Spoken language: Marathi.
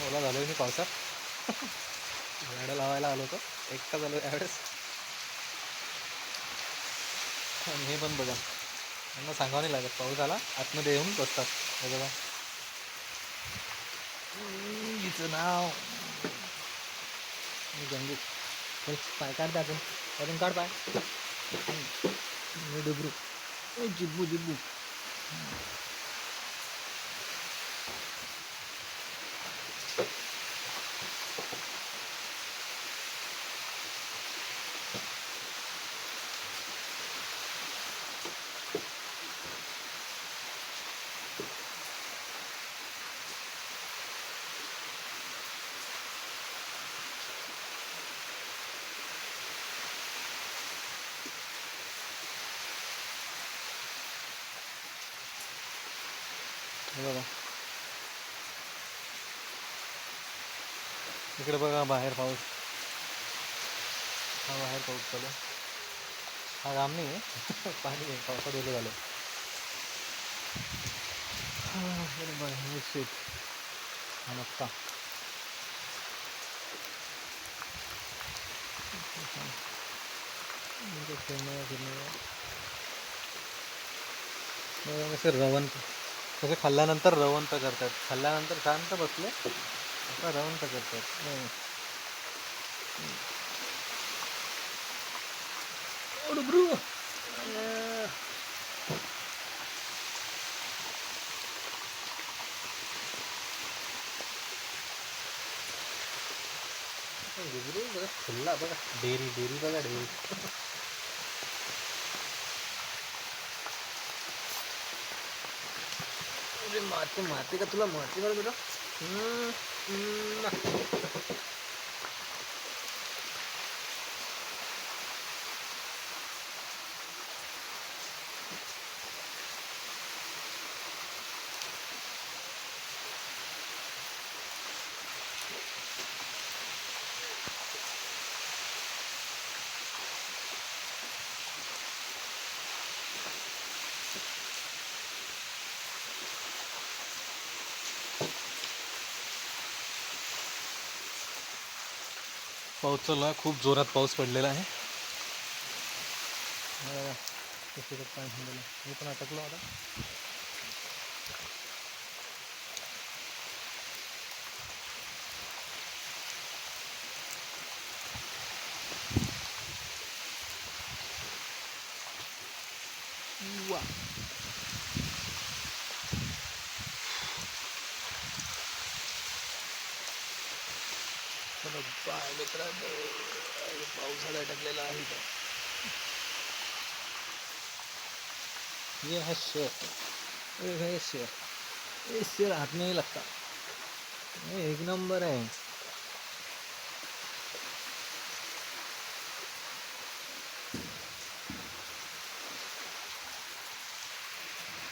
ओला झालो मी पावसात. झाडं लावायला आलो होतो, एकटा झालो यावेळेस. आणि हे पण बघा, त्यांना सांगावं नाही लागत, पाऊस आला आतमध्ये येऊन बसतात. हे बघा हिचं नाव गंगू. चल पाय काढ त्यातून, त्यातून काढ पाय. डुबरू, जिब्बू जिब्बू. हे बघा इकडे बघा बाहेर पाऊस. हा बाहेर पाऊस चालू. हा घाम नाही आहे पाणी आहे, पावसात ओलं झालं. हे शेत हा मक्का. कसे रवंत, कसे खाल्ल्यानंतर रवंत करतात. खाल्ल्यानंतर शांत बसले, आता रवंत करतात. डुबरू डुबरू बघा खुल्ला, बघा डेअरी डेअरी, बघा डेअरी. माती माती का तुला, माती बरं बेटा. पाऊस चालू आहे, खूप जोरात पाऊस पडलेला आहे. मी पण अटकलो आता. बाय मित्रांनो, पावसाला अटकलेला आहे का. ये है शेर, ये है शेर, ये शेर हाथ में ही लगता. एक नंबर है.